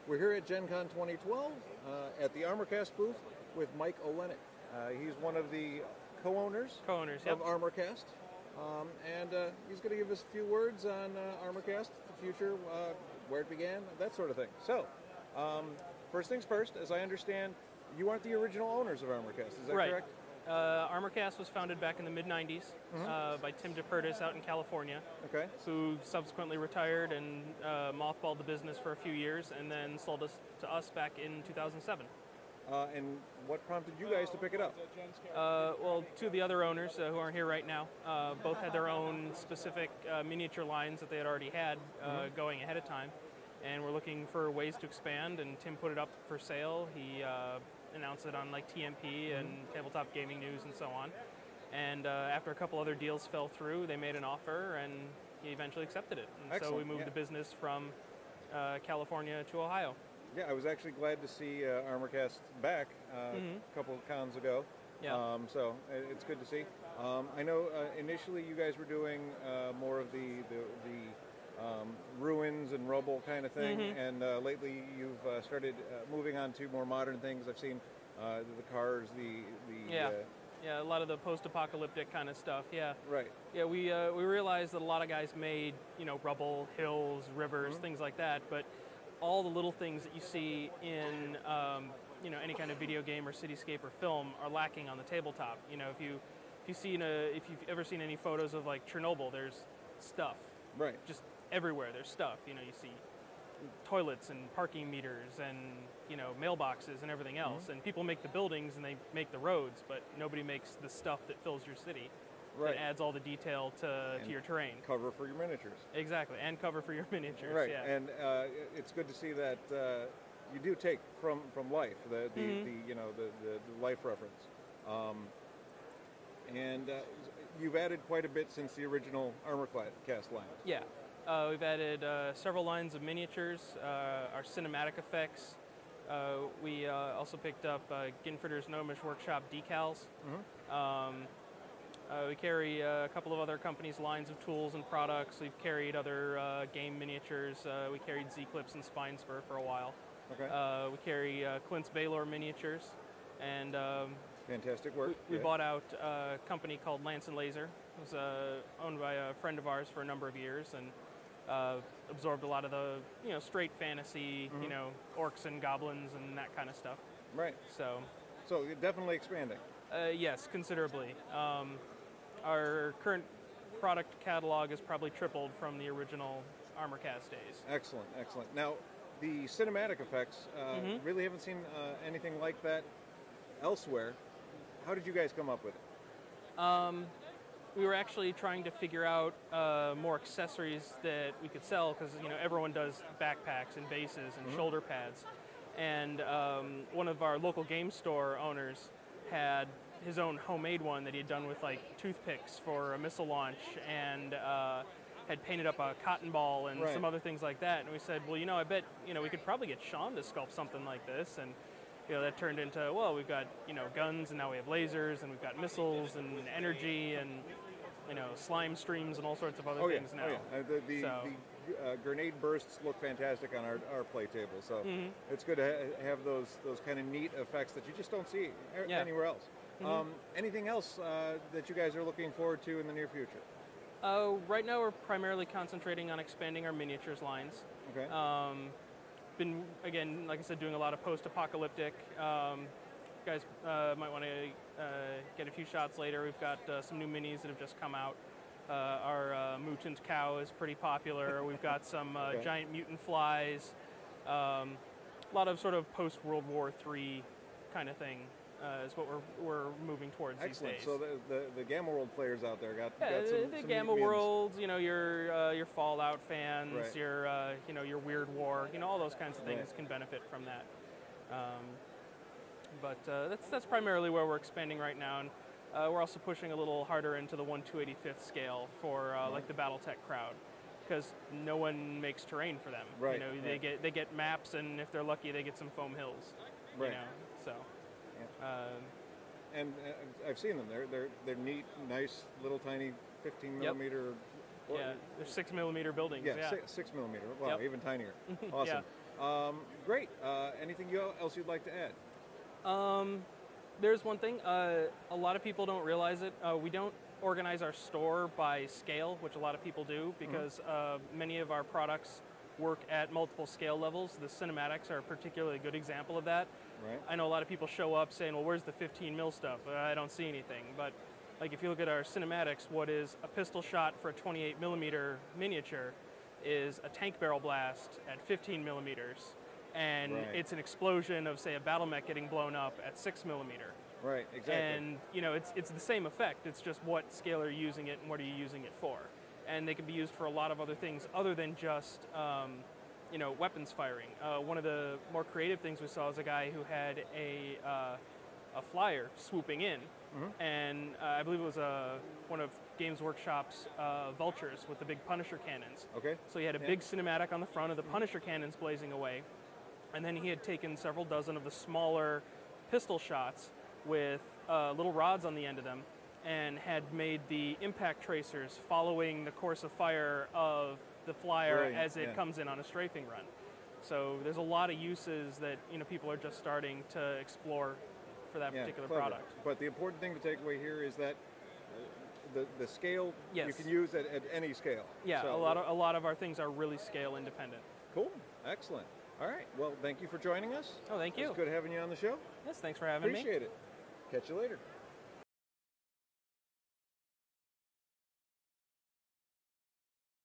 We're here at Gen Con 2012 at the Armorcast booth with Mike Olenik. He's one of the co-owners yep. of Armorcast. And he's going to give us a few words on Armorcast, the future, where it began, that sort of thing. So, first things first, as I understand, you aren't the original owners of Armorcast, is that right. correct? Armorcast was founded back in the mid-90s by Tim DePertis out in California, who subsequently retired and mothballed the business for a few years and then sold us to us back in 2007. And what prompted you guys to pick it up? Well, two of the other owners who aren't here right now both had their own specific miniature lines that they had already had going ahead of time, and were looking for ways to expand, and Tim put it up for sale. He announced it on like TMP and Tabletop Gaming News and so on. And after a couple other deals fell through, they made an offer, and he eventually accepted it. And so we moved the business from California to Ohio. Yeah, I was actually glad to see Armorcast back a couple of cons ago. Yeah. So it's good to see. I know initially you guys were doing more of the ruins and rubble kind of thing, and lately you've started moving on to more modern things. I've seen the cars, a lot of the post-apocalyptic kind of stuff. Yeah, right. Yeah, we realized that a lot of guys made rubble, hills, rivers, things like that, but all the little things that you see in any kind of video game or cityscape or film are lacking on the tabletop. If you've ever seen any photos of like Chernobyl, there's stuff. Right. Just everywhere there's stuff. You see toilets and parking meters and mailboxes and everything else. And people make the buildings and they make the roads, but nobody makes the stuff that fills your city. Right. That adds all the detail to your terrain. Cover for your miniatures. Exactly, and cover for your miniatures. Right. Yeah. And it's good to see that you do take from life the life reference. And you've added quite a bit since the original Armorcast line. Yeah. We've added several lines of miniatures, our cinematic effects. We also picked up Ginfrider's Gnomish Workshop decals. We carry a couple of other companies' lines of tools and products. We've carried other game miniatures. We carried Z-Clips and Spinespur for a while. Okay. We carry Clint's Baylor miniatures. And fantastic work. We bought out a company called Lance and Laser. It was owned by a friend of ours for a number of years, and absorbed a lot of the straight fantasy, orcs and goblins and that kind of stuff. Right. So you're definitely expanding. Yes, considerably. Our current product catalog has probably tripled from the original Armorcast days. Excellent, excellent. Now, the cinematic effects, really haven't seen anything like that elsewhere. How did you guys come up with it? We were actually trying to figure out more accessories that we could sell, because everyone does backpacks and bases and shoulder pads. And one of our local game store owners had his own homemade one that he had done with like toothpicks for a missile launch, and had painted up a cotton ball and some other things like that. And we said, well, I bet we could probably get Sean to sculpt something like this. And that turned into, well, we've got guns, and now we have lasers, and we've got missiles and energy and slime streams and all sorts of other things now. The grenade bursts look fantastic on our play table, so it's good to have those kind of neat effects that you just don't see anywhere else. Anything else that you guys are looking forward to in the near future? Right now we're primarily concentrating on expanding our miniatures lines. Okay. Been, again, like I said, doing a lot of post-apocalyptic. You guys might want to get a few shots later. We've got some new minis that have just come out. Our mutant cow is pretty popular. We've got some giant mutant flies. A lot of sort of post-World War III kind of thing is what we're moving towards these days. So the Gamma World players out there got the Gamma Worlds, your Fallout fans, your Weird War, all those kinds of things can benefit from that. But that's primarily where we're expanding right now, and we're also pushing a little harder into the 1/285th scale for like the BattleTech crowd, because no one makes terrain for them. Right. They get maps, and if they're lucky, they get some foam hills. Right. So. Yeah. And I've seen them. They're neat, nice, little tiny 15 millimeter. They're 6 millimeter buildings. Yeah, 6 millimeter. Wow, even tinier. Awesome. Great. Anything else you'd like to add? There's one thing. A lot of people don't realize it. We don't organize our store by scale, which a lot of people do, because many of our products work at multiple scale levels. The cinematics are a particularly good example of that. Right. I know a lot of people show up saying, well, where's the 15 mil stuff? I don't see anything. But like if you look at our cinematics, what is a pistol shot for a 28 millimeter miniature is a tank barrel blast at 15 millimeters. And it's an explosion of, say, a battle mech getting blown up at 6 millimeter. Right, exactly. And, you know, it's the same effect. It's just what scale are you using it and what are you using it for. And they can be used for a lot of other things other than just, you know, weapons firing. One of the more creative things we saw is a guy who had a flyer swooping in. And I believe it was one of Games Workshop's vultures with the big Punisher cannons. Okay. So he had a big cinematic on the front of the Punisher cannons blazing away. And then he had taken several dozen of the smaller pistol shots with little rods on the end of them and had made the impact tracers following the course of fire of the flyer as it comes in on a strafing run. So there's a lot of uses that, you know, people are just starting to explore for that particular product. But the important thing to take away here is that the scale you can use at any scale. Yeah, so a lot of our things are really scale independent. Cool, excellent. All right, well, thank you for joining us. Oh, thank you. It's good having you on the show. Yes, thanks for having me. Appreciate it. Catch you later.